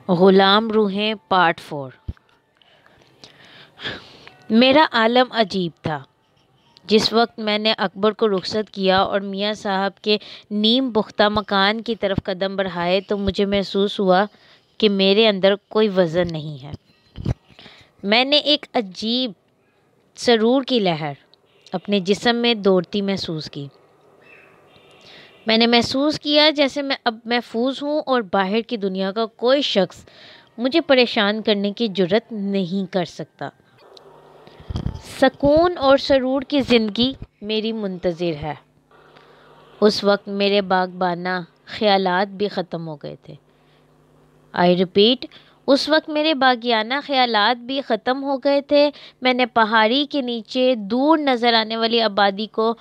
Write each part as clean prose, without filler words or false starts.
غلام روحیں پارٹ 4۔ میرا عالم عجیب تھا۔ جس وقت میں نے اکبر کو رخصت کیا اور میاں صاحب کے نیم پختہ مکان کی طرف قدم بڑھائے تو مجھے محسوس ہوا کہ میرے اندر کوئی وزن نہیں ہے۔ میں نے ایک عجیب سرور کی لہر اپنے جسم میں دوڑتی محسوس کی۔ میں نے محسوس کیا جیسے میں اب محفوظ ہوں اور باہر کی دنیا کا کوئی شخص مجھے پریشان کرنے کی جرات نہیں کر سکتا۔ سکون اور سرور کی زندگی میری منتظر ہے۔ اس وقت میرے باغبانہ خیالات بھی ختم ہو گئے تھے۔ آئی ریپیٹ، اس وقت میرے باغیانہ خیالات بھی ختم ہو گئے تھے۔ میں نے پہاڑی کے نیچے دور نظر آنے والی آبادی کو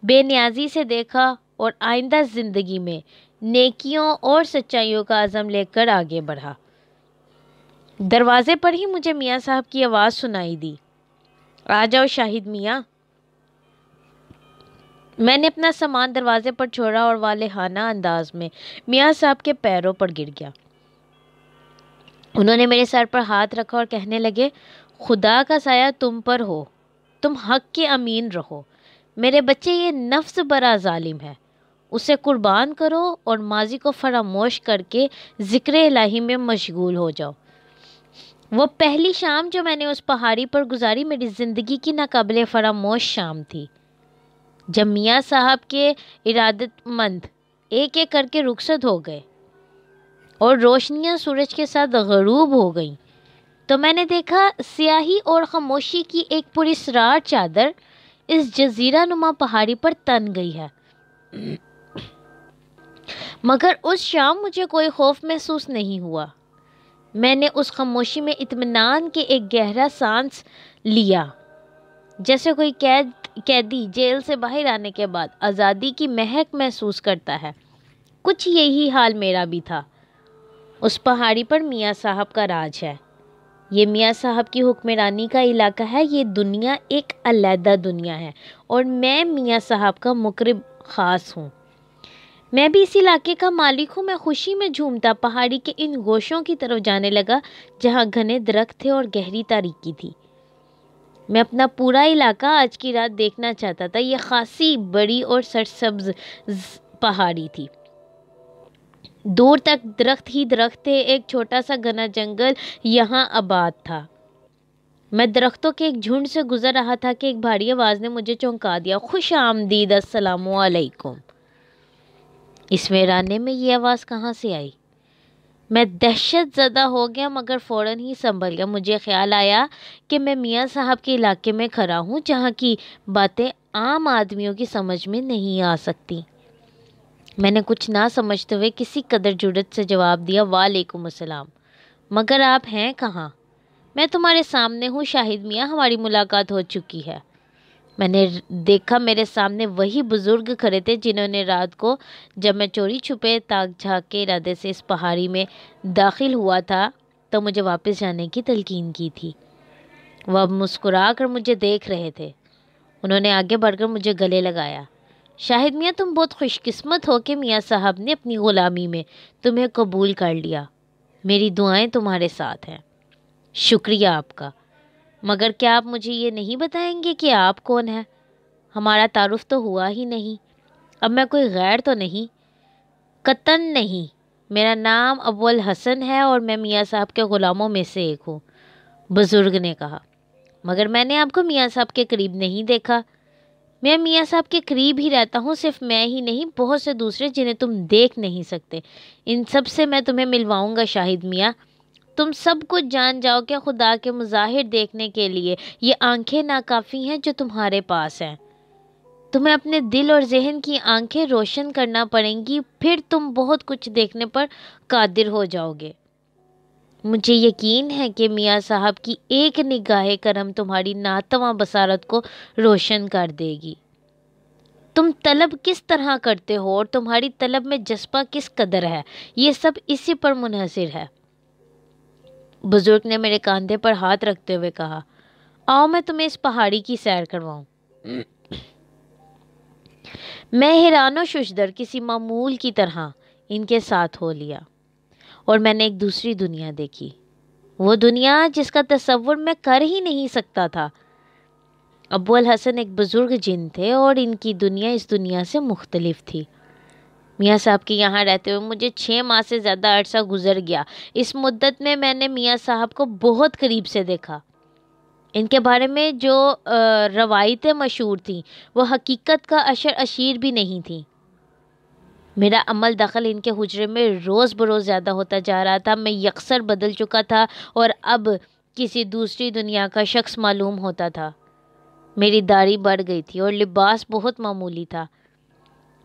بے نیازی سے دیکھا اور آئندہ زندگی میں نیکیوں اور سچائیوں کا عزم لے کر آگے بڑھا۔ دروازے پر ہی مجھے میاں صاحب کی آواز سنائی دی، آ جاؤ شاہد میاں۔ میں نے اپنا سامان دروازے پر چھوڑا اور والہانہ انداز میں میاں صاحب کے پیروں پر گر گیا۔ انہوں نے میرے سر پر ہاتھ رکھا اور کہنے لگے، خدا کا سایہ تم پر ہو، تم حق کے امین رہو۔ میرے بچے، یہ نفس بڑا ظالم ہے، اسے قربان کرو اور ماضی کو فراموش کر کے ذکر الہی میں مشغول ہو جاؤ۔ وہ پہلی شام جو میں نے اس پہاڑی پر گزاری میری زندگی کی ناقابل فراموش شام تھی، جب میاں صاحب کے ارادت مند ایک ایک کر کے رخصت ہو گئے اور روشنیاں سورج کے ساتھ غروب ہو گئیں تو میں نے دیکھا سیاہی اور خاموشی کی ایک پراسرار چادر اس جزیرہ نما پہاڑی پر تن گئی ہے۔ مگر اس شام مجھے کوئی خوف محسوس نہیں ہوا۔ میں نے اس خاموشی میں اطمینان کے ایک گہرا سانس لیا، جیسے کوئی قیدی جیل سے باہر آنے کے بعد آزادی کی مہک محسوس کرتا ہے۔ کچھ یہی حال میرا بھی تھا۔ اس پہاڑی پر میاں صاحب کا راج ہے۔ یہ میاں صاحب کی حکمرانی کا علاقہ ہے۔ یہ دنیا ایک علیحدہ دنیا ہے اور میں میاں صاحب کا مقرب خاص ہوں۔ میں بھی اس علاقے کا مالک ہوں۔ میں خوشی میں جھومتا پہاڑی کے ان گوشوں کی طرف جانے لگا جہاں گھنے درخت تھے اور گہری تاریکی تھی۔ میں اپنا پورا علاقہ آج کی رات دیکھنا چاہتا تھا۔ یہ خاصی بڑی اور سرسبز پہاڑی تھی۔ دور تک درخت ہی درخت تھے۔ ایک چھوٹا سا گھنا جنگل یہاں آباد تھا۔ میں درختوں کے ایک جھنڈ سے گزر رہا تھا کہ ایک بھاری آواز نے مجھے چونکا دیا، خوش آمدید، السلام علیکم۔ اس ویرانے میں یہ آواز کہاں سے آئی؟ میں دہشت زدہ ہو گیا مگر فوراً ہی سنبھل گیا۔ مجھے خیال آیا کہ میں میاں صاحب کے علاقے میں کھڑا ہوں جہاں کی باتیں عام آدمیوں کی سمجھ میں نہیں آ سکتی۔ میں نے کچھ نہ سمجھتے ہوئے کسی قدر جرأت سے جواب دیا، وعلیکم السلام، مگر آپ ہیں کہاں؟ میں تمہارے سامنے ہوں شاہد میاں، ہماری ملاقات ہو چکی ہے۔ میں نے دیکھا میرے سامنے وہی بزرگ کھڑے تھے جنہوں نے رات کو جب میں چوری چھپے تاک جھانک کے ارادے سے اس پہاڑی میں داخل ہوا تھا تو مجھے واپس جانے کی تلقین کی تھی۔ وہ اب مسکرا کر مجھے دیکھ رہے تھے۔ انہوں نے آگے بڑھ کر مجھے گلے لگایا، شاہد میاں تم بہت خوش قسمت ہو کہ میاں صاحب نے اپنی غلامی میں تمہیں قبول کر لیا۔ میری دعائیں تمہارے ساتھ ہیں۔ شکریہ آپ کا، مگر کیا آپ مجھے یہ نہیں بتائیں گے کہ آپ کون ہیں؟ ہمارا تعارف تو ہوا ہی نہیں۔ اب میں کوئی غیر تو نہیں؟ قطعاً نہیں، میرا نام ابو الحسن ہے اور میں میاں صاحب کے غلاموں میں سے ایک ہوں، بزرگ نے کہا۔ مگر میں نے آپ کو میاں صاحب کے قریب نہیں دیکھا۔ میں میاں صاحب کے قریب ہی رہتا ہوں، صرف میں ہی نہیں، بہت سے دوسرے جنہیں تم دیکھ نہیں سکتے۔ ان سب سے میں تمہیں ملواؤں گا شاہد میاں۔ تم سب کچھ جان جاؤ کہ خدا کے مظاہر دیکھنے کے لیے یہ آنکھیں ناکافی ہیں جو تمہارے پاس ہیں۔ تمہیں اپنے دل اور ذہن کی آنکھیں روشن کرنا پڑیں گی، پھر تم بہت کچھ دیکھنے پر قادر ہو جاؤ گے۔ مجھے یقین ہے کہ میاں صاحب کی ایک نگاہ کرم تمہاری ناتواں بصارت کو روشن کر دے گی۔ تم طلب کس طرح کرتے ہو اور تمہاری طلب میں جذبہ کس قدر ہے، یہ سب اسی پر منحصر ہے۔ بزرگ نے میرے کاندھے پر ہاتھ رکھتے ہوئے کہا، آؤ میں تمہیں اس پہاڑی کی سیر کرواؤں۔ میں حیران و ششدر کسی معمول کی طرح ان کے ساتھ ہو لیا اور میں نے ایک دوسری دنیا دیکھی، وہ دنیا جس کا تصور میں کر ہی نہیں سکتا تھا۔ ابو الحسن ایک بزرگ جن تھے اور ان کی دنیا اس دنیا سے مختلف تھی۔ میاں صاحب کے یہاں رہتے ہوئے مجھے 6 ماہ سے زیادہ عرصہ گزر گیا۔ اس مدت میں میں نے میاں صاحب کو بہت قریب سے دیکھا۔ ان کے بارے میں جو روایتیں مشہور تھیں وہ حقیقت کا اشر اشیر بھی نہیں تھیں۔ میرا عمل دخل ان کے حجرے میں روز بروز زیادہ ہوتا جا رہا تھا۔ میں یکسر بدل چکا تھا اور اب کسی دوسری دنیا کا شخص معلوم ہوتا تھا۔ میری داڑھی بڑھ گئی تھی اور لباس بہت معمولی تھا۔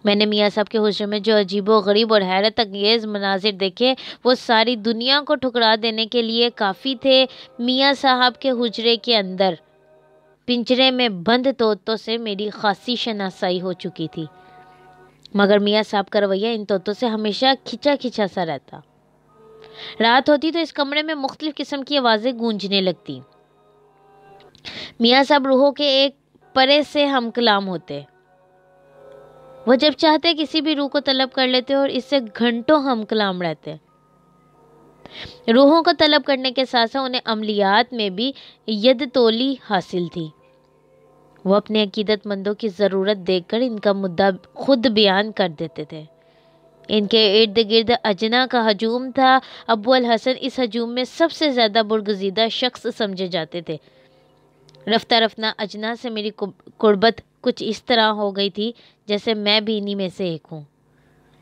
میں نے میاں صاحب کے حجرے میں جو عجیب و غریب اور حیرت انگیز مناظر دیکھے وہ ساری دنیا کو ٹھکرا دینے کے لیے کافی تھے۔ میاں صاحب کے حجرے کے اندر پنجرے میں بند طوطوں سے میری خاصی شناسائی ہو چکی تھی، مگر میاں صاحب کا رویہ ان طوطوں سے ہمیشہ کھچا کھچا سا رہتا۔ رات ہوتی تو اس کمرے میں مختلف قسم کی آوازیں گونجنے لگتی۔ میاں صاحب روحوں کے ایک پرے سے ہم کلام ہوتے۔ وہ جب چاہتے کسی بھی روح کو طلب کر لیتے اور اس سے گھنٹوں ہم کلام رہتے۔ روحوں کو طلب کرنے کے ساتھ ساتھ انہیں عملیات میں بھی ید تولی حاصل تھی۔ وہ اپنے عقیدت مندوں کی ضرورت دیکھ کر ان کا مدعا خود بیان کر دیتے تھے۔ ان کے ارد گرد اجنا کا ہجوم تھا۔ ابو الحسن اس ہجوم میں سب سے زیادہ برگزیدہ شخص سمجھے جاتے تھے۔ رفتہ رفتہ اجنا سے میری قربت کچھ اس طرح ہو گئی تھی جیسے میں بھی انہی میں سے ایک ہوں۔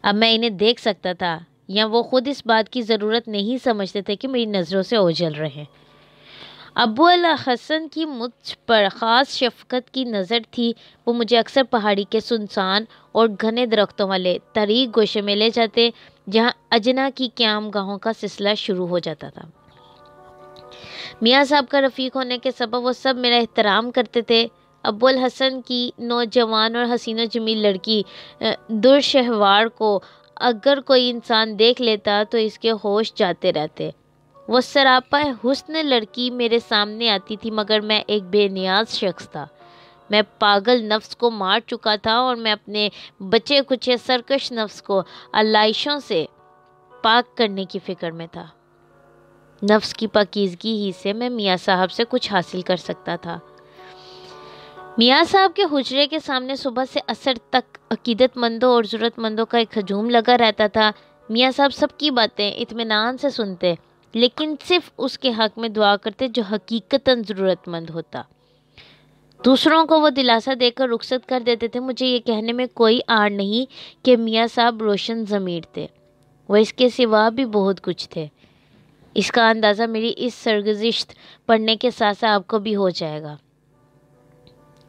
اب میں انہیں دیکھ سکتا تھا، یا وہ خود اس بات کی ضرورت نہیں سمجھتے تھے کہ میری نظروں سے اوجھل رہے۔ ابو الحسن کی مجھ پر خاص شفقت کی نظر تھی۔ وہ مجھے اکثر پہاڑی کے سنسان اور گھنے درختوں والے طریق گوشے میں لے جاتے جہاں اجنا کی قیام گاہوں کا سلسلہ شروع ہو جاتا تھا۔ میاں صاحب کا رفیق ہونے کے سبب وہ سب میرا احترام کرتے تھے۔ ابو الحسن کی نوجوان اور حسین و جمیل لڑکی درشہوار کو اگر کوئی انسان دیکھ لیتا تو اس کے ہوش جاتے رہتے۔ وہ سراپا حسن لڑکی میرے سامنے آتی تھی، مگر میں ایک بے نیاز شخص تھا۔ میں پاگل نفس کو مار چکا تھا اور میں اپنے بچے کچے سرکش نفس کو علائشوں سے پاک کرنے کی فکر میں تھا۔ نفس کی پاکیزگی ہی سے میں میاں صاحب سے کچھ حاصل کر سکتا تھا۔ میاں صاحب کے حجرے کے سامنے صبح سے عصر تک عقیدت مندوں اور ضرورت مندوں کا ایک ہجوم لگا رہتا تھا۔ میاں صاحب سب کی باتیں اطمینان سے سنتے، لیکن صرف اس کے حق میں دعا کرتے جو حقیقتاً ضرورت مند ہوتا۔ دوسروں کو وہ دلاسا دے کر رخصت کر دیتے تھے۔ مجھے یہ کہنے میں کوئی آڑ نہیں کہ میاں صاحب روشن ضمیر تھے، وہ اس کے سوا بھی بہت کچھ تھے۔ اس کا اندازہ میری اس سرگزشت پڑھنے کے ساتھ ساتھ آپ کو بھی ہو جائے گا۔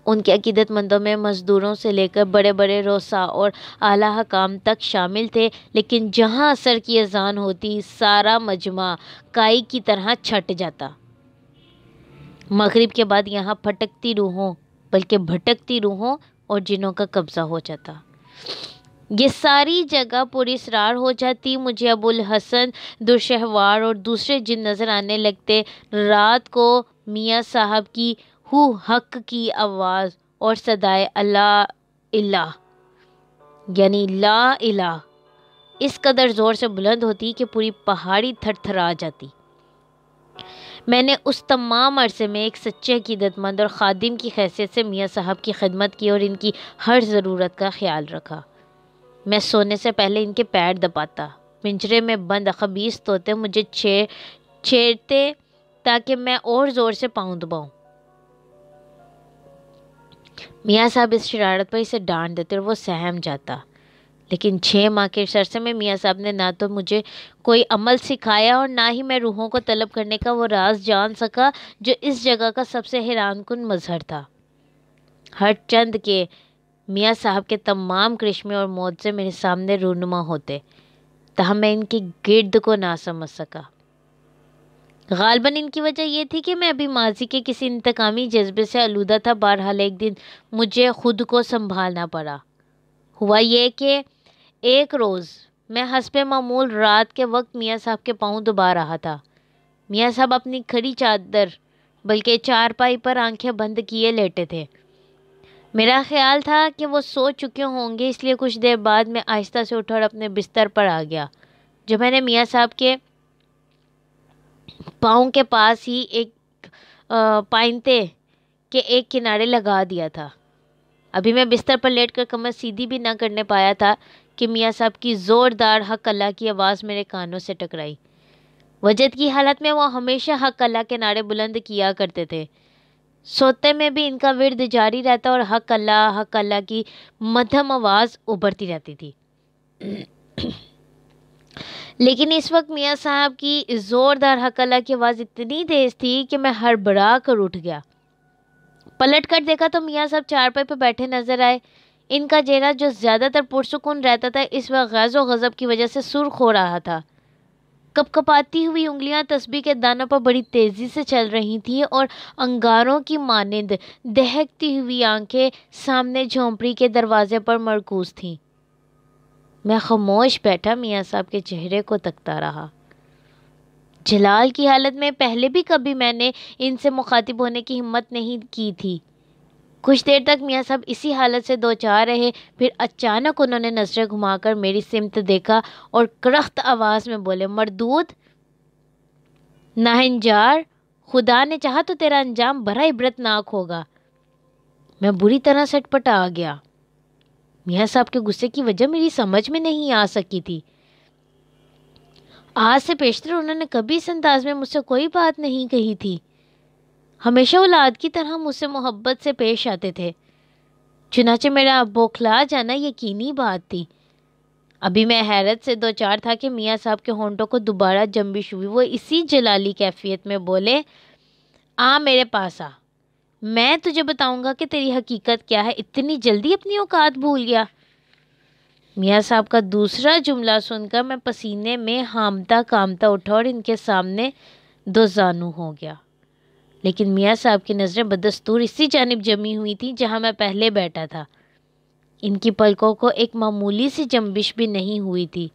ان کے عقیدت مندوں میں مزدوروں سے لے کر بڑے بڑے رؤساء اور اعلیٰ حکام تک شامل تھے، لیکن جہاں عصر کی اذان ہوتی سارا مجمع کائی کی طرح چھٹ جاتا۔ مغرب کے بعد یہاں پھٹکتی روحوں بلکہ بھٹکتی روحوں اور جنوں کا قبضہ ہو جاتا۔ یہ ساری جگہ پر اسرار ہو جاتی۔ مجھے ابو الحسن، درشہوار اور دوسرے جن نظر آنے لگتے۔ رات کو میاں صاحب کی ہو حق کی آواز اور صدائے اللہ الہ یعنی لا الہ اس قدر زور سے بلند ہوتی کہ پوری پہاڑی تھر تھرا جاتی۔ میں نے اس تمام عرصے میں ایک سچے عقیدت مند اور خادم کی حیثیت سے میاں صاحب کی خدمت کی اور ان کی ہر ضرورت کا خیال رکھا۔ میں سونے سے پہلے ان کے پیر دباتا۔ پنجرے میں بند خبیث طوطے مجھے چھیڑتے تاکہ میں اور زور سے پاؤں دباؤں۔ میاں صاحب اس شرارت پر اسے ڈانٹ دیتے اور وہ سہم جاتا، لیکن 6 ماہ کے اس عرصے میں میاں صاحب نے نہ تو مجھے کوئی عمل سکھایا اور نہ ہی میں روحوں کو طلب کرنے کا وہ راز جان سکا جو اس جگہ کا سب سے حیران کن مظہر تھا۔ ہر چند کے میاں صاحب کے تمام کرشمے اور معجزے میرے سامنے رونما ہوتے، تاہم میں ان کے گرد کو نہ سمجھ سکا۔ غالباً ان کی وجہ یہ تھی کہ میں ابھی ماضی کے کسی انتقامی جذبے سے آلودہ تھا۔ بہرحال ایک دن مجھے خود کو سنبھالنا پڑا۔ ہوا یہ کہ ایک روز میں حسب معمول رات کے وقت میاں صاحب کے پاؤں دبا رہا تھا۔ میاں صاحب اپنی کھڑی چادر بلکہ چارپائی پر آنکھیں بند کیے لیٹے تھے۔ میرا خیال تھا کہ وہ سو چکے ہوں گے، اس لیے کچھ دیر بعد میں آہستہ سے اٹھا اور اپنے بستر پر آ گیا۔ جو میں نے میاں صاحب کے پاؤں کے پاس ہی ایک پائنتے کے ایک کنارے لگا دیا تھا۔ ابھی میں بستر پر لیٹ کر کمر سیدھی بھی نہ کرنے پایا تھا کہ میاں صاحب کی زوردار حق اللہ کی آواز میرے کانوں سے ٹکرائی۔ وجد کی حالت میں وہ ہمیشہ حق اللہ کے نعرے بلند کیا کرتے تھے۔ سوتے میں بھی ان کا ورد جاری رہتا اور حق اللہ کی مدھم آواز ابھرتی رہتی تھی۔ لیکن اس وقت میاں صاحب کی زوردار حق اللہ کی آواز اتنی تیز تھی کہ میں ہڑبڑا کر اٹھ گیا۔ پلٹ کر دیکھا تو میاں صاحب چارپائی پہ بیٹھے نظر آئے۔ ان کا چہرہ جو زیادہ تر پرسکون رہتا تھا اس وقت غیظ و غضب کی وجہ سے سرخ ہو رہا تھا۔ کپ کپاتی ہوئی انگلیاں تسبیح کے دانوں پر بڑی تیزی سے چل رہی تھیں اور انگاروں کی مانند دہکتی ہوئی آنکھیں سامنے جھونپڑی کے دروازے پر مرکوز تھیں۔ میں خاموش بیٹھا میاں صاحب کے چہرے کو تکتا رہا۔ جلال کی حالت میں پہلے بھی کبھی میں نے ان سے مخاطب ہونے کی ہمت نہیں کی تھی۔ کچھ دیر تک میاں صاحب اسی حالت سے دوچار رہے، پھر اچانک انہوں نے نظریں گھما کر میری سمت دیکھا اور کرخت آواز میں بولے، مردود، ناہنجار، خدا نے چاہا تو تیرا انجام بڑا عبرتناک ہوگا۔ میں بری طرح سٹ پٹا آ گیا۔ میاں صاحب کے غصے کی وجہ میری سمجھ میں نہیں آ سکی تھی۔ آج سے پیشتر انہوں نے کبھی اس انداز میں مجھ سے کوئی بات نہیں کہی تھی۔ ہمیشہ اولاد کی طرح مجھ سے محبت سے پیش آتے تھے۔ چنانچہ میرا بوکھلا جانا یقینی بات تھی۔ ابھی میں حیرت سے دوچار تھا کہ میاں صاحب کے ہونٹوں کو دوبارہ جنبش ہوئی۔ وہ اسی جلالی کیفیت میں بولے، آ میرے پاس آ، میں تجھے بتاؤں گا کہ تیری حقیقت کیا ہے۔ اتنی جلدی اپنی اوقات بھول گیا؟ میاں صاحب کا دوسرا جملہ سن کر میں پسینے میں ہامتا کامتا اٹھا اور ان کے سامنے دو زانو ہو گیا۔ لیکن میاں صاحب کی نظریں بدستور اسی جانب جمی ہوئی تھیں جہاں میں پہلے بیٹھا تھا۔ ان کی پلکوں کو ایک معمولی سی جنبش بھی نہیں ہوئی تھی۔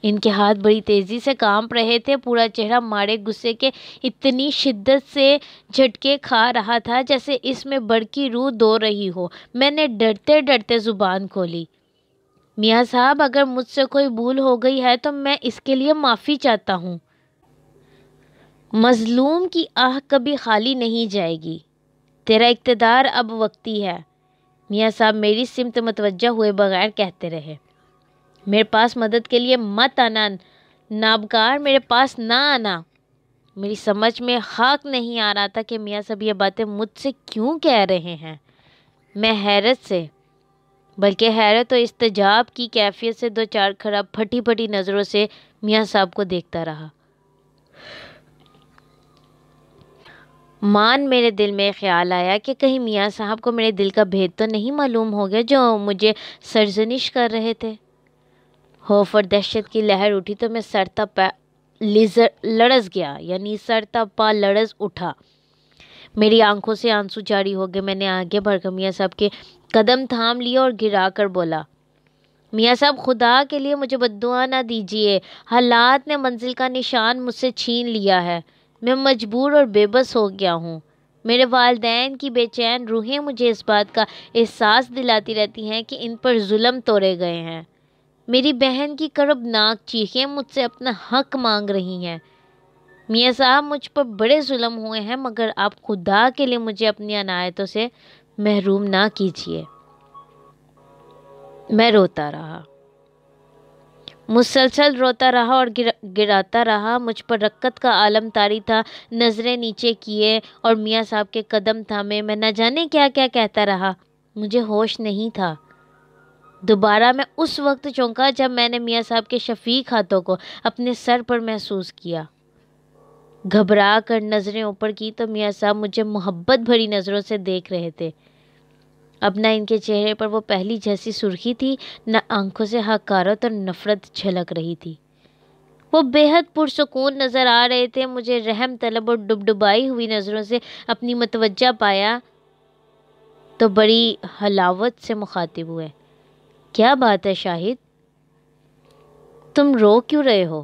ان کے ہاتھ بڑی تیزی سے کانپ رہے تھے۔ پورا چہرہ مارے غصے کے اتنی شدت سے جھٹکے کھا رہا تھا جیسے اس میں بڑکی روح دو رہی ہو۔ میں نے ڈرتے ڈرتے زبان کھولی، میاں صاحب، اگر مجھ سے کوئی بھول ہو گئی ہے تو میں اس کے لیے معافی چاہتا ہوں۔ مظلوم کی آہ کبھی خالی نہیں جائے گی۔ تیرا اقتدار اب وقتی ہے۔ میاں صاحب میری سمت متوجہ ہوئے بغیر کہتے رہے، میرے پاس مدد کے لیے مت آنا نابکار، میرے پاس نہ آنا۔ میری سمجھ میں خاک نہیں آ رہا تھا کہ میاں صاحب یہ باتیں مجھ سے کیوں کہہ رہے ہیں۔ میں حیرت سے، بلکہ حیرت و استعجاب کی کیفیت سے دو چار خراب پھٹی پھٹی نظروں سے میاں صاحب کو دیکھتا رہا۔ میرے دل میں خیال آیا کہ کہیں میاں صاحب کو میرے دل کا بھید تو نہیں معلوم ہو گیا جو مجھے سرزنش کر رہے تھے۔ خوف اور دہشت کی لہر اٹھی تو میں سر تا پا لڑز گیا، یعنی سر تا پا لڑز اٹھا۔ میری آنکھوں سے آنسو جاری ہو گئے۔ میں نے آگے بڑھ کر میاں صاحب کے قدم تھام لیے اور گرا کر بولا، میاں صاحب، خدا کے لیے مجھے بددعا نہ دیجیے۔ حالات نے منزل کا نشان مجھ سے چھین لیا ہے۔ میں مجبور اور بے بس ہو گیا ہوں۔ میرے والدین کی بے چین روحیں مجھے اس بات کا احساس دلاتی رہتی ہیں کہ ان پر ظلم تورے گئے ہیں۔ میری بہن کی کربناک چیخیں مجھ سے اپنا حق مانگ رہی ہیں۔ میاں صاحب، مجھ پر بڑے ظلم ہوئے ہیں، مگر آپ خدا کے لیے مجھے اپنی عنایتوں سے محروم نہ کیجیے۔ میں روتا رہا، مسلسل روتا رہا اور گراتا رہا۔ مجھ پر رقت کا عالم طاری تھا۔ نظریں نیچے کیے اور میاں صاحب کے قدم تھامے میں نہ جانے کیا کیا کہتا رہا۔ مجھے ہوش نہیں تھا۔ دوبارہ میں اس وقت چونکا جب میں نے میاں صاحب کے شفیق ہاتھوں کو اپنے سر پر محسوس کیا۔ گھبرا کر نظریں اوپر کی تو میاں صاحب مجھے محبت بھری نظروں سے دیکھ رہے تھے۔ اب نہ ان کے چہرے پر وہ پہلی جیسی سرخی تھی، نہ آنکھوں سے حقارت اور نفرت جھلک رہی تھی۔ وہ بے حد پرسکون نظر آ رہے تھے۔ مجھے رحم طلب اور ڈبڈبائی ہوئی نظروں سے اپنی متوجہ پایا تو بڑی حلاوت سے مخاطب ہوئے، کیا بات ہے شاہد، تم رو کیوں رہے ہو؟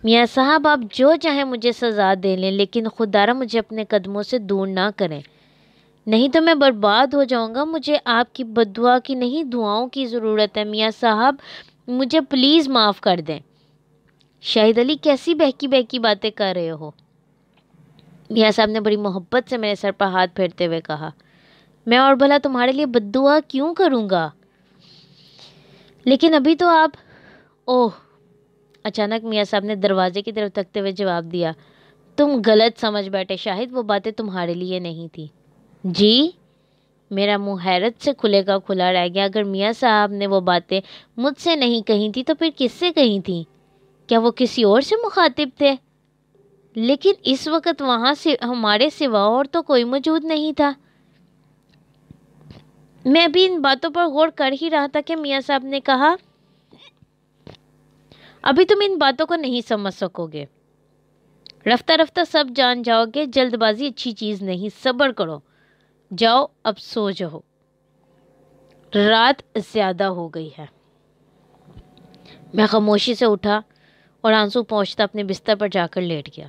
میاں صاحب، آپ جو چاہیں مجھے سزا دے لیں، لیکن خدا را مجھے اپنے قدموں سے دور نہ کریں، نہیں تو میں برباد ہو جاؤں گا۔ مجھے آپ کی بد دعا کی نہیں، دعاؤں کی ضرورت ہے۔ میاں صاحب، مجھے پلیز معاف کر دیں۔ شاہد علی کیسی بہکی بہکی باتیں کر رہے ہو؟ میاں صاحب نے بڑی محبت سے میرے سر پر ہاتھ پھیرتے ہوئے کہا۔ میں اور بھلا تمہارے لیے بد دعا کیوں کروں گا؟ لیکن ابھی تو آپ… اوہ! اچانک میاں صاحب نے دروازے کی طرف تکتے ہوئے جواب دیا۔ تم غلط سمجھ بیٹھے شاہد، وہ باتیں تمہارے لیے نہیں تھی۔ جی؟ میرا منہ حیرت سے کھلے کا کھلا رہ گیا۔ اگر میاں صاحب نے وہ باتیں مجھ سے نہیں کہی تھی تو پھر کس سے کہی تھی؟ کیا وہ کسی اور سے مخاطب تھے؟ لیکن اس وقت وہاں سے ہمارے سوا اور تو کوئی موجود نہیں تھا۔ میں بھی ان باتوں پر غور کر ہی رہا تھا کہ میاں صاحب نے کہا، ابھی تم ان باتوں کو نہیں سمجھ سکو گے، رفتہ رفتہ سب جان جاؤ گے۔ جلد بازی اچھی چیز نہیں، صبر کرو۔ جاؤ اب سو جاؤ، رات زیادہ ہو گئی ہے۔ میں خاموشی سے اٹھا اور آنسو پہنچتا اپنے بستر پر جا کر لیٹ گیا۔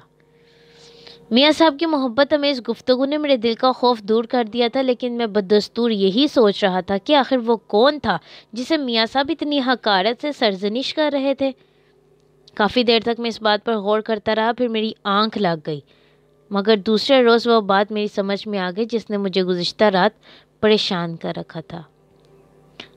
میاں صاحب کی محبت امیز گفتگو نے میرے دل کا خوف دور کر دیا تھا، لیکن میں بددستور یہی سوچ رہا تھا کہ آخر وہ کون تھا جسے میاں صاحب اتنی حقارت سے سرزنش کر رہے تھے۔ کافی دیر تک میں اس بات پر غور کرتا رہا، پھر میری آنکھ لگ گئی، مگر دوسرے روز وہ بات میری سمجھ میں آ گئی جس نے مجھے گزشتہ رات پریشان کر رکھا تھا۔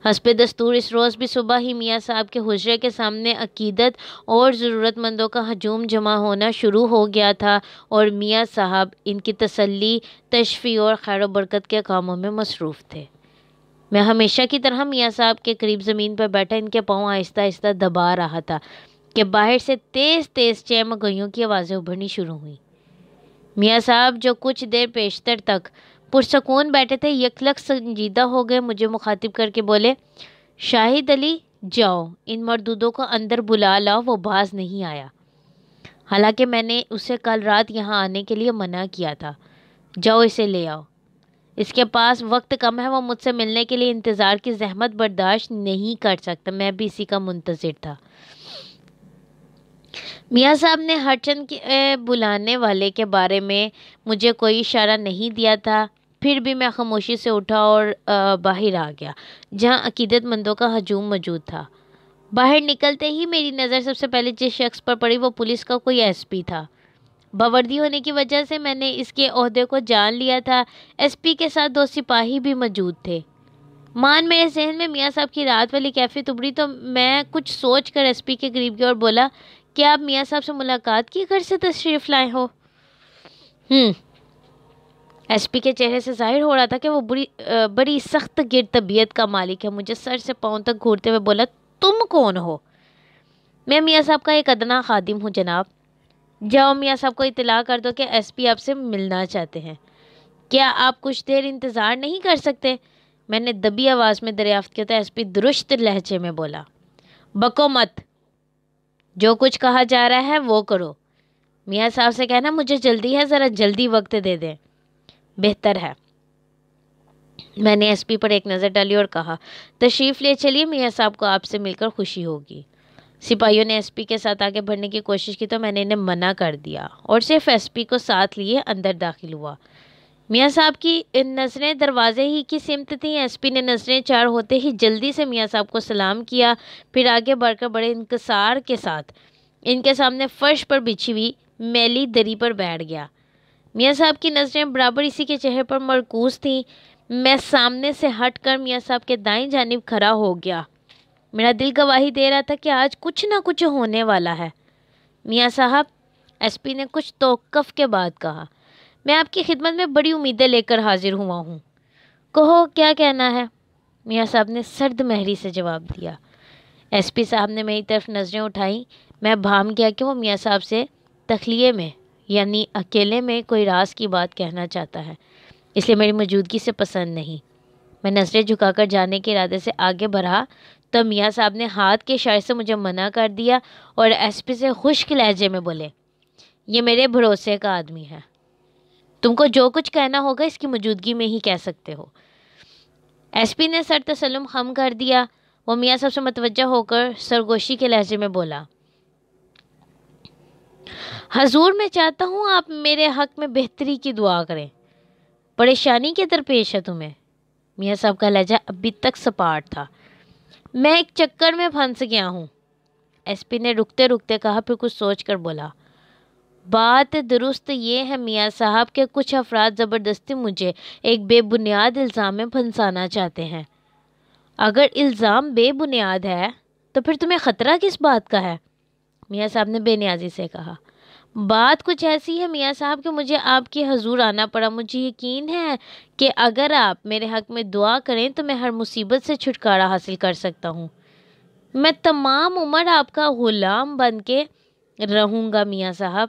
حسب دستور اس روز بھی صبح ہی میاں صاحب کے حجرے کے سامنے عقیدت اور ضرورت مندوں کا ہجوم جمع ہونا شروع ہو گیا تھا، اور میاں صاحب ان کی تسلی، تشفیع اور خیر و برکت کے کاموں میں مصروف تھے۔ میں ہمیشہ کی طرح میاں صاحب کے قریب زمین پر بیٹھا ان کے پاؤں آہستہ آہستہ دبا رہا تھا کہ باہر سے تیز تیز چیمگئیوں کی آوازیں ابھرنی شروع ہوئیں۔ میاں صاحب جو کچھ دیر پیشتر تک پرسکون بیٹھے تھے یکلک سنجیدہ ہو گئے، مجھے مخاطب کر کے بولے، شاہد علی جاؤ ان مردودوں کو اندر بلا لاؤ، وہ باز نہیں آیا، حالانکہ میں نے اسے کل رات یہاں آنے کے لیے منع کیا تھا۔ جاؤ اسے لے آؤ، اس کے پاس وقت کم ہے، وہ مجھ سے ملنے کے لیے انتظار کی زحمت برداشت نہیں کر سکتا۔ میں بھی اسی کا منتظر تھا۔ میاں صاحب نے ہر چند کے بلانے والے کے بارے میں مجھے کوئی اشارہ نہیں دیا تھا، پھر بھی میں خاموشی سے اٹھا اور باہر آ گیا جہاں عقیدت مندوں کا ہجوم موجود تھا۔ باہر نکلتے ہی میری نظر سب سے پہلے جس شخص پر پڑی وہ پولیس کا کوئی ایس پی تھا۔ باوردی ہونے کی وجہ سے میں نے اس کے عہدے کو جان لیا تھا۔ ایس پی کے ساتھ 2 سپاہی بھی موجود تھے۔ میرے ذہن میں میاں صاحب کی رات والی کیفیت ابھری تو میں کچھ سوچ کر ایس پی کے قریب گیا اور بولا، کیا آپ میاں صاحب سے ملاقات کی گھر سے تشریف لائے ہو؟ ایس پی کے چہرے سے ظاہر ہو رہا تھا کہ وہ بڑی سخت گر طبیعت کا مالک ہے۔ مجھے سر سے پاؤں تک گھورتے ہوئے بولا، تم کون ہو؟ میں میاں صاحب کا ایک ادنا خادم ہوں جناب۔ جاؤ میاں صاحب کو اطلاع کر دو کہ ایس پی آپ سے ملنا چاہتے ہیں۔ کیا آپ کچھ دیر انتظار نہیں کر سکتے؟ میں نے دبی آواز میں دریافت کیا تو ایس پی درست لہجے میں بولا، بکو مت، جو کچھ کہا جا رہا ہے وہ کرو۔ میاں صاحب سے کہنا مجھے جلدی ہے، ذرا جلدی وقت دے دیں، بہتر ہے۔ میں نے ایس پی پر ایک نظر ڈالی اور کہا، تشریف لے چلیے، میاں صاحب کو آپ سے مل کر خوشی ہوگی۔ سپاہیوں نے ایس پی کے ساتھ آگے بڑھنے کی کوشش کی تو میں نے انہیں منع کر دیا اور صرف ایس پی کو ساتھ لیے اندر داخل ہوا۔ میاں صاحب کی نظریں دروازے ہی کی سمت تھیں۔ ایس پی نے نظریں چار ہوتے ہی جلدی سے میاں صاحب کو سلام کیا، پھر آگے بڑھ کر بڑے انکسار کے ساتھ ان کے سامنے فرش پر بچھی ہوئی میلی دری پر بیٹھ گیا۔ میاں صاحب کی نظریں برابر اسی کے چہرے پر مرکوز تھیں۔ میں سامنے سے ہٹ کر میاں صاحب کے دائیں جانب کھڑا ہو گیا۔ میرا دل گواہی دے رہا تھا کہ آج کچھ نہ کچھ ہونے والا ہے۔ میاں صاحب، ایس پی نے کچھ توقف کے بعد کہا، میں آپ کی خدمت میں بڑی امیدیں لے کر حاضر ہوا ہوں، کہو کیا کہنا ہے؟ میاں صاحب نے سرد مہری سے جواب دیا۔ ایس پی صاحب نے میری طرف نظریں اٹھائیں۔ میں بھام گیا کہ وہ میاں صاحب سے تخلیے میں یعنی اکیلے میں کوئی راز کی بات کہنا چاہتا ہے، اس لیے میری موجودگی سے پسند نہیں۔ میں نظریں جھکا کر جانے کے ارادے سے آگے بڑھا تو میاں صاحب نے ہاتھ کے اشارے سے مجھے منع کر دیا اور ایس پی سے خشک لہجے میں بولے، یہ میرے بھروسے کا آدمی ہے، تم کو جو کچھ کہنا ہوگا اس کی موجودگی میں ہی کہہ سکتے ہو۔ ایس پی نے سر تسلم خم کر دیا۔ وہ میاں صاحب سے متوجہ ہو کر سرگوشی کے لہجے میں بولا، حضور میں چاہتا ہوں آپ میرے حق میں بہتری کی دعا کریں، پریشانی کے درپیش ہے تمہیں؟ میاں صاحب کا لہجہ ابھی تک سپاٹ تھا۔ میں ایک چکر میں پھنس گیا ہوں۔ ایس پی نے رکتے رکتے کہا، پھر کچھ سوچ کر بولا، بات درست یہ ہے میاں صاحب کہ کچھ افراد زبردستی مجھے ایک بے بنیاد الزام میں پھنسانا چاہتے ہیں۔ اگر الزام بے بنیاد ہے تو پھر تمہیں خطرہ کس بات کا ہے؟ میاں صاحب نے بے نیازی سے کہا۔ بات کچھ ایسی ہے میاں صاحب کہ مجھے آپ کے حضور آنا پڑا۔ مجھے یقین ہے کہ اگر آپ میرے حق میں دعا کریں تو میں ہر مصیبت سے چھٹکارا حاصل کر سکتا ہوں۔ میں تمام عمر آپ کا غلام بن کے رہوں گا میاں صاحب۔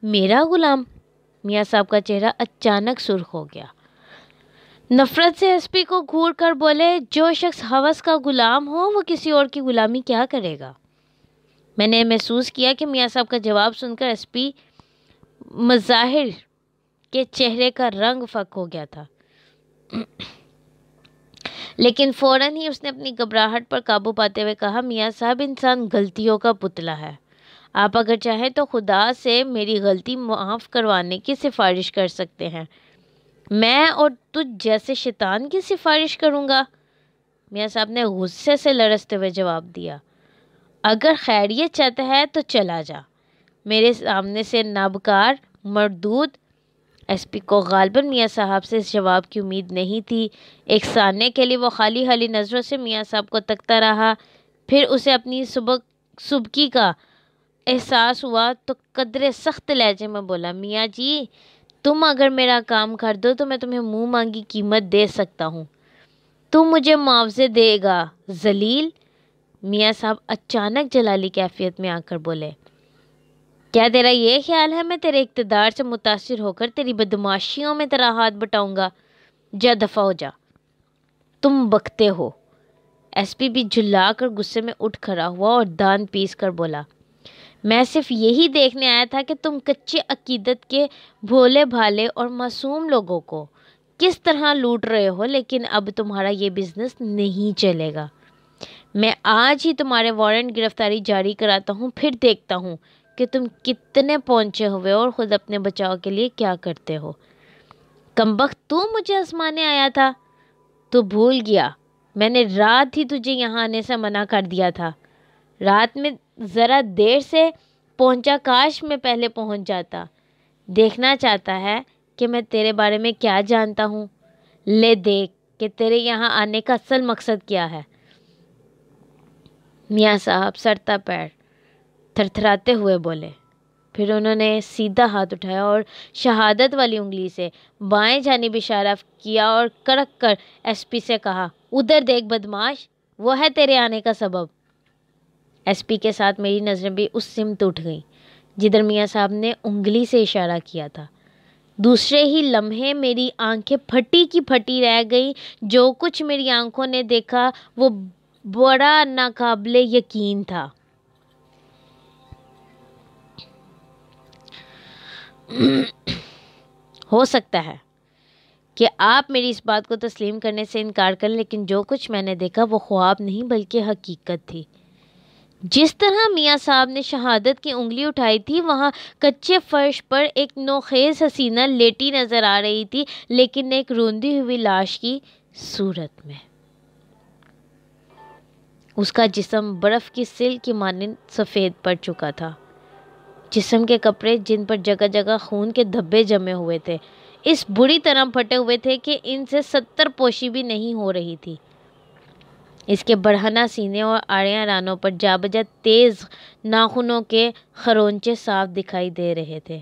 میرا غلام؟ میاں صاحب کا چہرہ اچانک سرخ ہو گیا۔ نفرت سے ایس پی کو گھور کر بولے، جو شخص ہوس کا غلام ہو وہ کسی اور کی غلامی کیا کرے گا؟ میں نے محسوس کیا کہ میاں صاحب کا جواب سن کر ایس پی مظاہر کے چہرے کا رنگ فک ہو گیا تھا، لیکن فوراً ہی اس نے اپنی گھبراہٹ پر قابو پاتے ہوئے کہا، میاں صاحب انسان غلطیوں کا پتلا ہے۔ آپ اگر چاہیں تو خدا سے میری غلطی معاف کروانے کی سفارش کر سکتے ہیں۔ میں اور تجھ جیسے شیطان کی سفارش کروں گا؟ میاں صاحب نے غصے سے لرزتے ہوئے جواب دیا، اگر خیریت چاہتا ہے تو چلا جا، میرے سامنے سے نابکار مردود۔ ایس پی کو غالباً میاں صاحب سے اس جواب کی امید نہیں تھی۔ ایک ثانیے کے لیے وہ خالی خالی نظروں سے میاں صاحب کو تکتا رہا، پھر اسے اپنی سبکی کا احساس ہوا تو قدرے سخت لہجے میں بولا، میاں جی تم اگر میرا کام کر دو تو میں تمہیں منہ مانگی قیمت دے سکتا ہوں۔ تم مجھے معاوضے دے گا ذلیل؟ میاں صاحب اچانک جلالی کیفیت میں آ کر بولے، کیا تیرا یہ خیال ہے میں تیرے اقتدار سے متاثر ہو کر تیری بدماشیوں میں تیرا ہاتھ بٹاؤں گا؟ جا دفع ہو جا، تم بکتے ہو۔ ایس پی بھی جھلا کر غصے میں اٹھ کھڑا ہوا اور دان پیس کر بولا، میں صرف یہی دیکھنے آیا تھا کہ تم کچے عقیدت کے بھولے بھالے اور معصوم لوگوں کو کس طرح لوٹ رہے ہو، لیکن اب تمہارا یہ بزنس نہیں چلے گا۔ میں آج ہی تمہارے وارنٹ گرفتاری جاری کراتا ہوں، پھر دیکھتا ہوں کہ تم کتنے پہنچے ہوئے اور خود اپنے بچاؤ کے لیے کیا کرتے ہو۔ کمبخت تو مجھے آزمانے آیا تھا؟ تو بھول گیا میں نے رات ہی تجھے یہاں آنے سے منع کر دیا تھا۔ رات میں ذرا دیر سے پہنچا، کاش میں پہلے پہنچ جاتا۔ دیکھنا چاہتا ہے کہ میں تیرے بارے میں کیا جانتا ہوں؟ لے دیکھ کہ تیرے یہاں آنے کا اصل مقصد کیا ہے۔ میاں صاحب سرتا پیر تھرتھراتے ہوئے بولے، پھر انہوں نے سیدھا ہاتھ اٹھایا اور شہادت والی انگلی سے بائیں جانب اشارہ کیا اور کڑک کر ایس پی سے کہا، ادھر دیکھ بدماش، وہ ہے تیرے آنے کا سبب۔ ایس پی کے ساتھ میری نظریں بھی اس سمت اٹھ گئیں جدھر میاں صاحب نے انگلی سے اشارہ کیا تھا۔ دوسرے ہی لمحے میری آنکھیں پھٹی کی پھٹی رہ گئیں۔ جو کچھ میری آنکھوں نے دیکھا وہ بڑا ناقابل یقین تھا۔ ہو سکتا ہے کہ آپ میری اس بات کو تسلیم کرنے سے انکار کریں، لیکن جو کچھ میں نے دیکھا وہ خواب نہیں بلکہ حقیقت تھی۔ جس طرح میاں صاحب نے شہادت کی انگلی اٹھائی تھی، وہاں کچے فرش پر ایک نوخیز حسینہ لیٹی نظر آ رہی تھی، لیکن ایک روندی ہوئی لاش کی صورت میں۔ اس کا جسم برف کی سل کی مانند سفید پڑ چکا تھا۔ جسم کے کپڑے جن پر جگہ جگہ خون کے دھبے جمے ہوئے تھے اس بری طرح پھٹے ہوئے تھے کہ ان سے 70 پوشی بھی نہیں ہو رہی تھی۔ اس کے برہنہ سینے اور آڑیاں رانوں پر جا بجا تیز ناخنوں کے خرونچے صاف دکھائی دے رہے تھے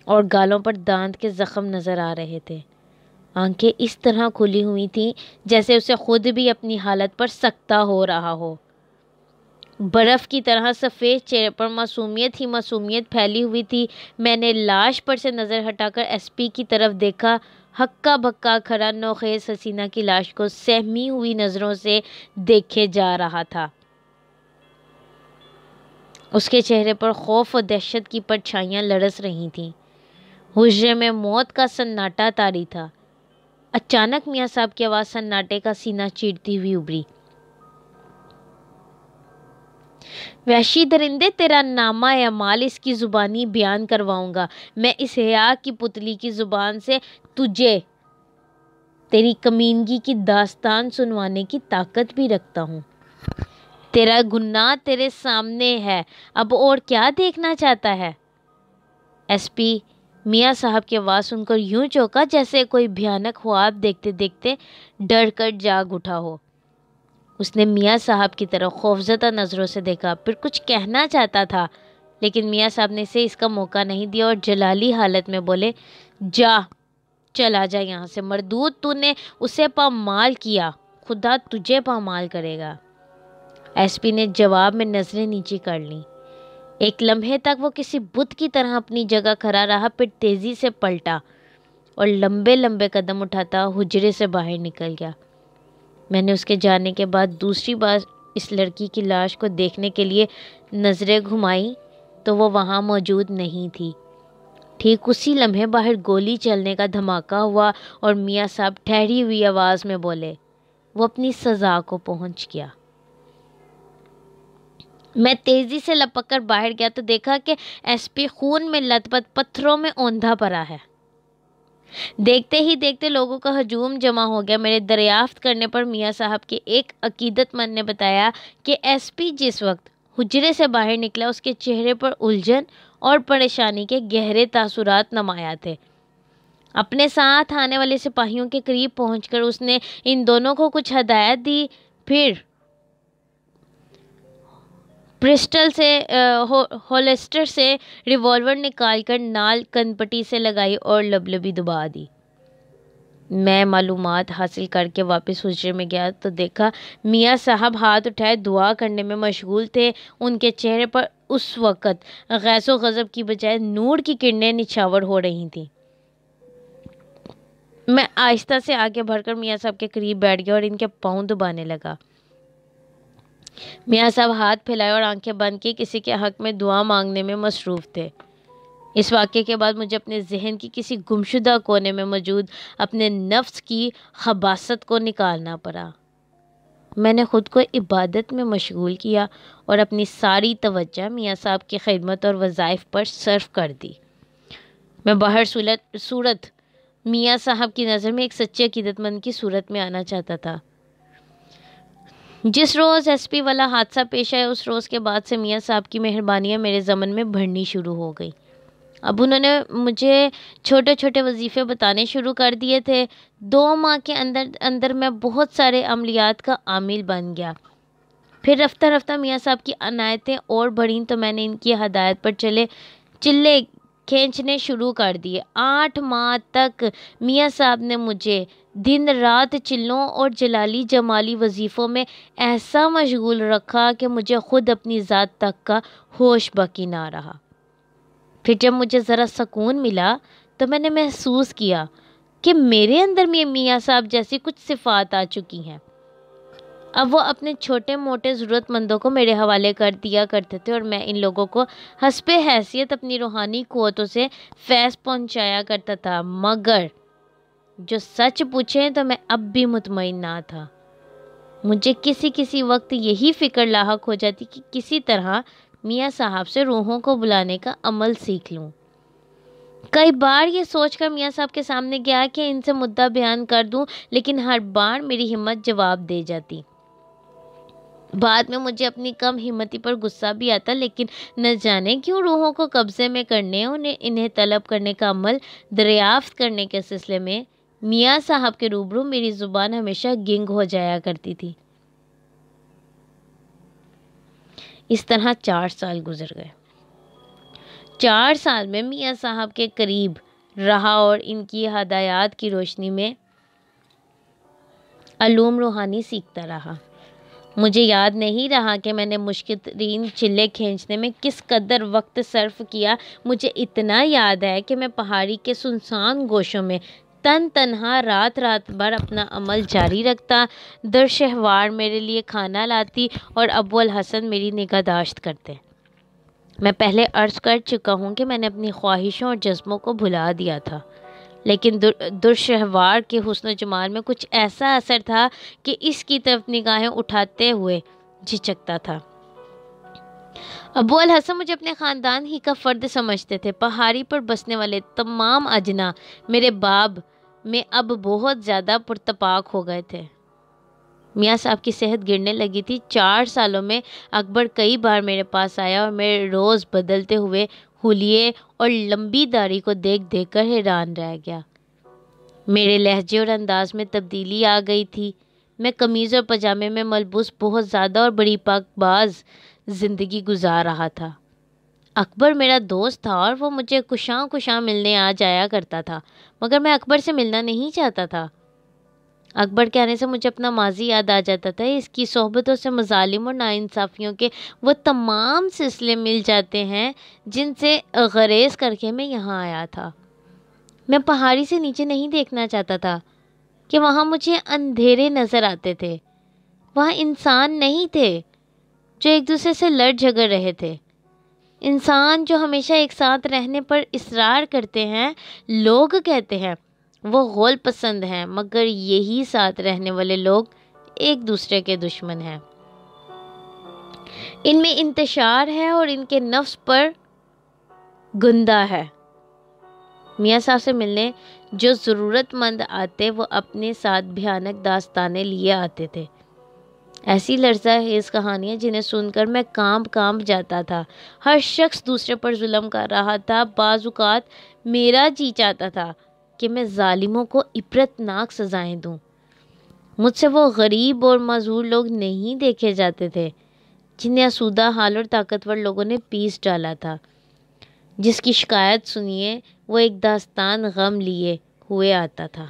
اور گالوں پر دانت کے زخم نظر آ رہے تھے۔ آنکھیں اس طرح کھلی ہوئی تھیں جیسے اسے خود بھی اپنی حالت پر سکتہ ہو رہا ہو۔ برف کی طرح سفید چہرے پر معصومیت ہی معصومیت پھیلی ہوئی تھی۔ میں نے لاش پر سے نظر ہٹا کر ایس پی کی طرف دیکھا۔ ہکا بکا کھڑا نوخیز حسینہ کی لاش کو سہمی ہوئی نظروں سے دیکھے جا رہا تھا۔ اس کے چہرے پر خوف و دہشت کی پرچھائیاں لرز رہی تھیں۔ حجرے میں موت کا سناٹا طاری تھا۔ اچانک میاں صاحب کی آواز سناٹے کا سینہ چیرتی ہوئی ابھری، وحشی درندے، تیرا نامہ اعمال اس کی زبانی بیان کرواؤں گا۔ میں اس حیا کی پتلی کی زبان سے تجھے تیری کمینگی کی داستان سنوانے کی طاقت بھی رکھتا ہوں۔ تیرا گناہ تیرے سامنے ہے، اب اور کیا دیکھنا چاہتا ہے؟ ایس پی میاں صاحب کی آواز سن کر یوں چونکا جیسے کوئی بھیانک خواب دیکھتے دیکھتے ڈر کر جاگ اٹھا ہو۔ اس نے میاں صاحب کی طرف خوفزدہ نظروں سے دیکھا، پھر کچھ کہنا چاہتا تھا لیکن میاں صاحب نے اسے اس کا موقع نہیں دیا اور جلالی حالت میں بولے، جا، چلا جا یہاں سے مردود، تو نے اسے پامال کیا، خدا تجھے پامال کرے گا۔ ایس پی نے جواب میں نظریں نیچی کر لیں۔ ایک لمحے تک وہ کسی بت کی طرح اپنی جگہ کھڑا رہا، پھر تیزی سے پلٹا اور لمبے لمبے قدم اٹھاتا حجرے سے باہر نکل گیا۔ میں نے اس کے جانے کے بعد دوسری بار اس لڑکی کی لاش کو دیکھنے کے لیے نظریں گھمائیں تو وہ وہاں موجود نہیں تھی۔ ٹھیک اسی لمحے باہر گولی چلنے کا دھماکہ ہوا اور میاں صاحب ٹھہری ہوئی آواز میں بولے، وہ اپنی سزا کو پہنچ گیا۔ میں تیزی سے لپک کر باہر گیا تو دیکھا کہ ایس پی خون میں لت پت پتھروں میں اوندھا پڑا ہے۔ دیکھتے ہی دیکھتے لوگوں کا ہجوم جمع ہو گیا۔ میرے دریافت کرنے پر میاں صاحب کے ایک عقیدت مند نے بتایا کہ ایس پی جس وقت حجرے سے باہر نکلا اس کے چہرے پر الجھن اور پریشانی کے گہرے تاثرات نمایاں تھے۔ اپنے ساتھ آنے والے سپاہیوں کے قریب پہنچ کر اس نے ان دونوں کو کچھ ہدایت دی، پھر پسٹل سے ہولسٹر سے ریوالور نکال کر نال کنپٹی سے لگائی اور لبلبی دبا دی۔ میں معلومات حاصل کر کے واپس حجرے میں گیا تو دیکھا میاں صاحب ہاتھ اٹھائے دعا کرنے میں مشغول تھے۔ ان کے چہرے پر اس وقت غیظ و غضب کی بجائے نور کی کرنیں نچھاور ہو رہی تھیں۔ میں آہستہ سے آگے بڑھ کر میاں صاحب کے قریب بیٹھ گیا اور ان کے پاؤں دبانے لگا۔ میاں صاحب ہاتھ پھیلائے اور آنکھیں بند کی کسی کے حق میں دعا مانگنے میں مصروف تھے۔ اس واقعے کے بعد مجھے اپنے ذہن کی کسی گمشدہ کونے میں موجود اپنے نفس کی خباثت کو نکالنا پڑا۔ میں نے خود کو عبادت میں مشغول کیا اور اپنی ساری توجہ میاں صاحب کی خدمت اور وظائف پر صرف کر دی۔ میں باہر صورت میاں صاحب کی نظر میں ایک سچے عقیدت مند کی صورت میں آنا چاہتا تھا۔ جس روز ایس پی والا حادثہ پیش آیا اس روز کے بعد سے میاں صاحب کی مہربانیاں میرے ضمن میں بڑھنی شروع ہو گئی۔ اب انہوں نے مجھے چھوٹے چھوٹے وظیفے بتانے شروع کر دیے تھے۔ 2 ماہ کے اندر میں بہت سارے عملیات کا عامل بن گیا۔ پھر رفتہ رفتہ میاں صاحب کی عنایتیں اور بڑھیں تو میں نے ان کی ہدایت پر چلے کھینچنے شروع کر دیے۔ 8 ماہ تک میاں صاحب نے مجھے دن رات چلوں اور جلالی جمالی وظیفوں میں ایسا مشغول رکھا کہ مجھے خود اپنی ذات تک کا ہوش باقی نہ رہا۔ پھر جب مجھے ذرا سکون ملا تو میں نے محسوس کیا کہ میرے اندر میاں صاحب جیسی کچھ صفات آ چکی ہیں۔ اب وہ اپنے چھوٹے موٹے ضرورت مندوں کو میرے حوالے کر دیا کرتے تھے اور میں ان لوگوں کو حسب حیثیت اپنی روحانی قوتوں سے فیض پہنچایا کرتا تھا، مگر جو سچ پوچھیں تو میں اب بھی مطمئن نہ تھا۔ مجھے کسی وقت یہی فکر لاحق ہو جاتی کہ کسی طرح میاں صاحب سے روحوں کو بلانے کا عمل سیکھ لوں۔ کئی بار یہ سوچ کر میاں صاحب کے سامنے گیا کہ ان سے مدعا بیان کر دوں، لیکن ہر بار میری ہمت جواب دے جاتی۔ بعد میں مجھے اپنی کم ہمتی پر غصہ بھی آتا، لیکن نہ جانے کیوں روحوں کو قبضے میں کرنے اور انہیں طلب کرنے کا عمل دریافت کرنے کے سلسلے میں میاں صاحب کے روبرو میری زبان ہمیشہ گنگ ہو جایا کرتی تھی۔ اس طرح 4 سال گزر گئے۔ 4 سال میں میاں صاحب کے قریب رہا اور ان کی ہدایات کی روشنی میں علوم روحانی سیکھتا رہا۔ مجھے یاد نہیں رہا کہ میں نے مشکل ترین چلے کھینچنے میں کس قدر وقت صرف کیا۔ مجھے اتنا یاد ہے کہ میں پہاڑی کے سنسان گوشوں میں تنہا رات بھر اپنا عمل جاری رکھتا۔ درشہوار میرے لیے کھانا لاتی اور ابو الحسن میری نگہداشت کرتے۔ میں پہلے عرض کر چکا ہوں کہ میں نے اپنی خواہشوں اور جذبوں کو بھلا دیا تھا، لیکن درشہوار کے حسن و جمال میں کچھ ایسا اثر تھا کہ اس کی طرف نگاہیں اٹھاتے ہوئے جھجکتا تھا۔ ابو الحسن مجھے اپنے خاندان ہی کا فرد سمجھتے تھے۔ پہاڑی پر بسنے والے تمام اجناء میرے باب میں اب بہت زیادہ پرتپاک ہو گئے تھے۔ میاں صاحب کی صحت گرنے لگی تھی۔ 4 سالوں میں اکبر کئی بار میرے پاس آیا اور میرے روز بدلتے ہوئے حلیے اور لمبی داڑھی کو دیکھ دیکھ کر حیران رہ گیا۔ میرے لہجے اور انداز میں تبدیلی آ گئی تھی۔ میں قمیض اور پاجامے میں ملبوس بہت زیادہ اور بڑی پاک باز زندگی گزار رہا تھا۔ اکبر میرا دوست تھا اور وہ مجھے کشاں ملنے آ جایا کرتا تھا، مگر میں اکبر سے ملنا نہیں چاہتا تھا۔ اکبر کے آنے سے مجھے اپنا ماضی یاد آ جاتا تھا۔ اس کی صحبتوں سے مظالم اور ناانصافیوں کے وہ تمام سلسلے مل جاتے ہیں جن سے غریز کر کے میں یہاں آیا تھا۔ میں پہاڑی سے نیچے نہیں دیکھنا چاہتا تھا کہ وہاں مجھے اندھیرے نظر آتے تھے۔ وہاں انسان نہیں تھے جو ایک دوسرے سے لڑ جھگڑ رہے تھے، انسان جو ہمیشہ ایک ساتھ رہنے پر اصرار کرتے ہیں۔ لوگ کہتے ہیں وہ غول پسند ہیں، مگر یہی ساتھ رہنے والے لوگ ایک دوسرے کے دشمن ہیں۔ ان میں انتشار ہے اور ان کے نفس پر گندہ ہے۔ میاں صاحب سے ملنے جو ضرورت مند آتے وہ اپنے ساتھ بھیانک داستانیں لیے آتے تھے، ایسی لرزہ خیز کہانیاں جنہیں سن کر میں کانپ جاتا تھا۔ ہر شخص دوسرے پر ظلم کر رہا تھا۔ بعض اوقات میرا جی چاہتا تھا کہ میں ظالموں کو عبرت ناک سزائیں دوں۔ مجھ سے وہ غریب اور معذور لوگ نہیں دیکھے جاتے تھے جنہیں آسودہ حال اور طاقتور لوگوں نے پیس ڈالا تھا۔ جس کی شکایت سنیے وہ ایک داستان غم لیے ہوئے آتا تھا۔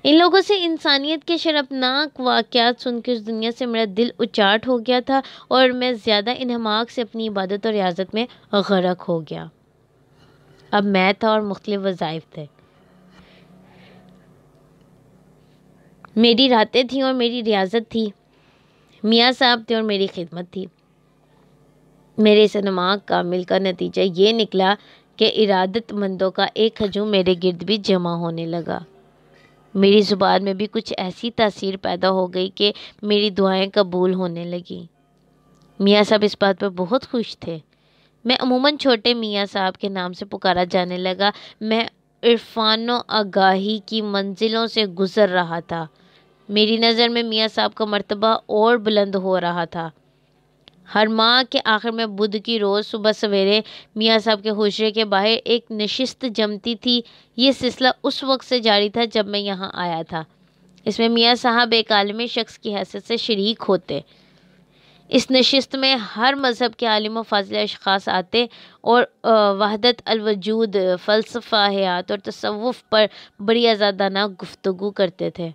ان لوگوں سے انسانیت کے شرمناک واقعات سن کے اس دنیا سے میرا دل اچاٹ ہو گیا تھا اور میں زیادہ انہماک سے اپنی عبادت اور ریاضت میں غرق ہو گیا۔ اب میں تھا اور مختلف وظائف تھے۔ میری راتیں تھیں اور میری ریاضت تھی، میاں صاحب تھے اور میری خدمت تھی۔ میرے اس انہماک کامل کا نتیجہ یہ نکلا کہ ارادت مندوں کا ایک ہجوم میرے گرد بھی جمع ہونے لگا۔ میری زبان میں بھی کچھ ایسی تاثیر پیدا ہو گئی کہ میری دعائیں قبول ہونے لگیں۔ میاں صاحب اس بات پر بہت خوش تھے۔ میں عموماً چھوٹے میاں صاحب کے نام سے پکارا جانے لگا۔ میں عرفان و آگاہی کی منزلوں سے گزر رہا تھا۔ میری نظر میں میاں صاحب کا مرتبہ اور بلند ہو رہا تھا۔ ہر ماہ کے آخر میں بدھ کی روز صبح سویرے میاں صاحب کے حجرے کے باہر ایک نشست جمتی تھی۔ یہ سلسلہ اس وقت سے جاری تھا جب میں یہاں آیا تھا۔ اس میں میاں صاحب ایک عالمی شخص کی حیثیت سے شریک ہوتے۔ اس نشست میں ہر مذہب کے عالم و فاضل اشخاص آتے اور وحدت الوجود، فلسفہ حیات اور تصوف پر بڑی آزادانہ گفتگو کرتے تھے۔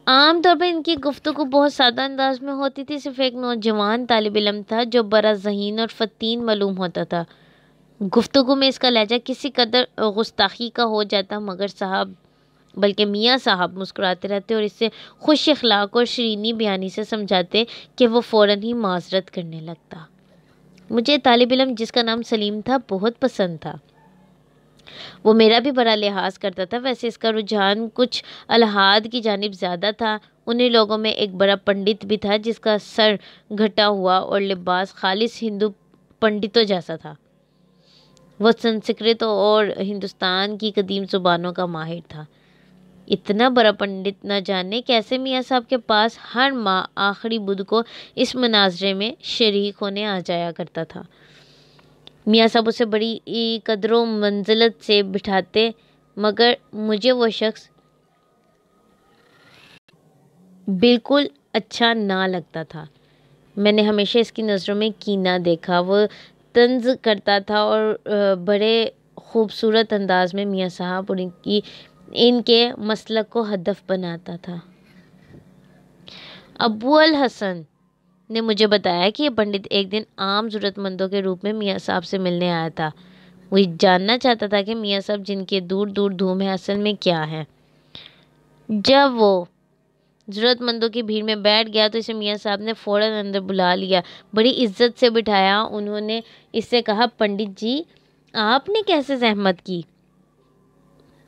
عام طور پر ان کی گفتگو بہت سادہ انداز میں ہوتی تھی۔ صرف ایک نوجوان طالب علم تھا جو بڑا ذہین اور فتین معلوم ہوتا تھا۔ گفتگو میں اس کا لہجہ کسی قدر گستاخی کا ہو جاتا، مگر بلکہ میاں صاحب مسکراتے رہتے اور اس سے خوش اخلاق اور شیرینی بیانی سے سمجھاتے کہ وہ فوراً ہی معذرت کرنے لگتا۔ مجھے طالب علم جس کا نام سلیم تھا بہت پسند تھا۔ وہ میرا بھی بڑا لحاظ کرتا تھا۔ ویسے اس کا رجحان کچھ الحاد کی جانب زیادہ تھا۔ انہی لوگوں میں ایک بڑا پنڈت بھی تھا جس کا سر گھٹا ہوا اور لباس خالص ہندو پنڈتوں جیسا تھا۔ وہ سنسکرت اور ہندوستان کی قدیم زبانوں کا ماہر تھا۔ اتنا بڑا پنڈت نہ جانے کیسے میاں صاحب کے پاس ہر ماہ آخری بدھ کو اس مناظرے میں شریک ہونے آ جایا کرتا تھا۔ میاں صاحب اسے بڑی قدر و منزلت سے بٹھاتے، مگر مجھے وہ شخص بالکل اچھا نہ لگتا تھا۔ میں نے ہمیشہ اس کی نظروں میں کینہ دیکھا۔ وہ طنز کرتا تھا اور بڑے خوبصورت انداز میں میاں صاحب اور ان کے مسلک کو ہدف بناتا تھا۔ ابو الحسن نے مجھے بتایا کہ یہ پنڈت ایک دن عام ضرورت مندوں کے روپ میں میاں صاحب سے ملنے آیا تھا۔ وہ جاننا چاہتا تھا کہ میاں صاحب جن کے دور دور دھوم ہے اصل میں کیا ہے۔ جب وہ ضرورت مندوں کی بھیڑ میں بیٹھ گیا تو اسے میاں صاحب نے فوراً اندر بلا لیا، بڑی عزت سے بٹھایا۔ انہوں نے اس سے کہا، پنڈت جی آپ نے کیسے زحمت کی؟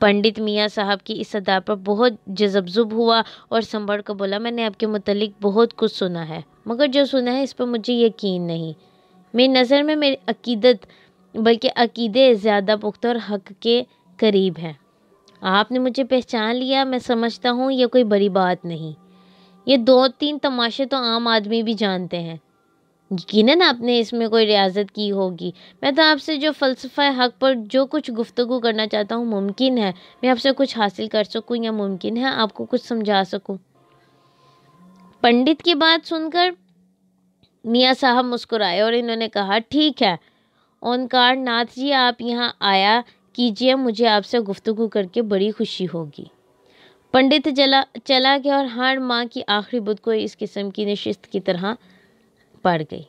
پنڈت میاں صاحب کی اس ادا پر بہت جذب ہوا اور سنبھل کر بولا، میں نے آپ کے متعلق بہت کچھ سنا ہے، مگر جو سنا ہے اس پر مجھے یقین نہیں۔ میری نظر میں میری عقیدے زیادہ پختہ اور حق کے قریب ہیں۔ آپ نے مجھے پہچان لیا، میں سمجھتا ہوں یہ کوئی بڑی بات نہیں۔ یہ 2-3 تماشے تو عام آدمی بھی جانتے ہیں۔ یقیناً آپ نے اس میں کوئی ریاضت کی ہوگی۔ میں تو آپ سے جو فلسفہ حق پر جو کچھ گفتگو کرنا چاہتا ہوں، ممکن ہے میں آپ سے کچھ حاصل کر سکوں یا ممکن ہے آپ کو کچھ سمجھا سکوں۔ پنڈت کی بات سن کر میاں صاحب مسکرائے اور انہوں نے کہا، ٹھیک ہے اونکار ناتھ جی، آپ یہاں آیا کیجیے، مجھے آپ سے گفتگو کر کے بڑی خوشی ہوگی۔ پنڈت چلا گیا اور ہر ماہ کی آخری بدھ کو اس قسم کی نشست کی طرح پڑ گئی۔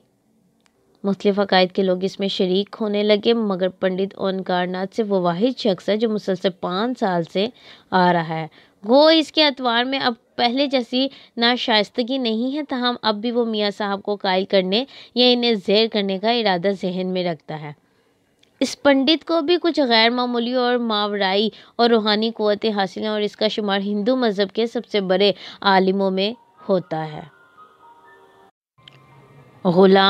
مختلف عقائد کے لوگ اس میں شریک ہونے لگے، مگر پنڈت اونکار ناتھ سے وہ واحد شخص ہے جو مسلسل 5 سال سے آ رہا ہے۔ گو اس کے اتوار میں اب پہلے جیسی ناشائستگی نہیں ہے، تاہم اب بھی وہ میاں صاحب کو قائل کرنے یا انہیں زیر کرنے کا ارادہ ذہن میں رکھتا ہے۔ اس پنڈت کو بھی کچھ غیر معمولی اور ماورائی اور روحانی قوتیں حاصل ہیں اور اس کا شمار ہندو مذہب کے سب سے بڑے عالموں میں ہوتا ہے۔ غلام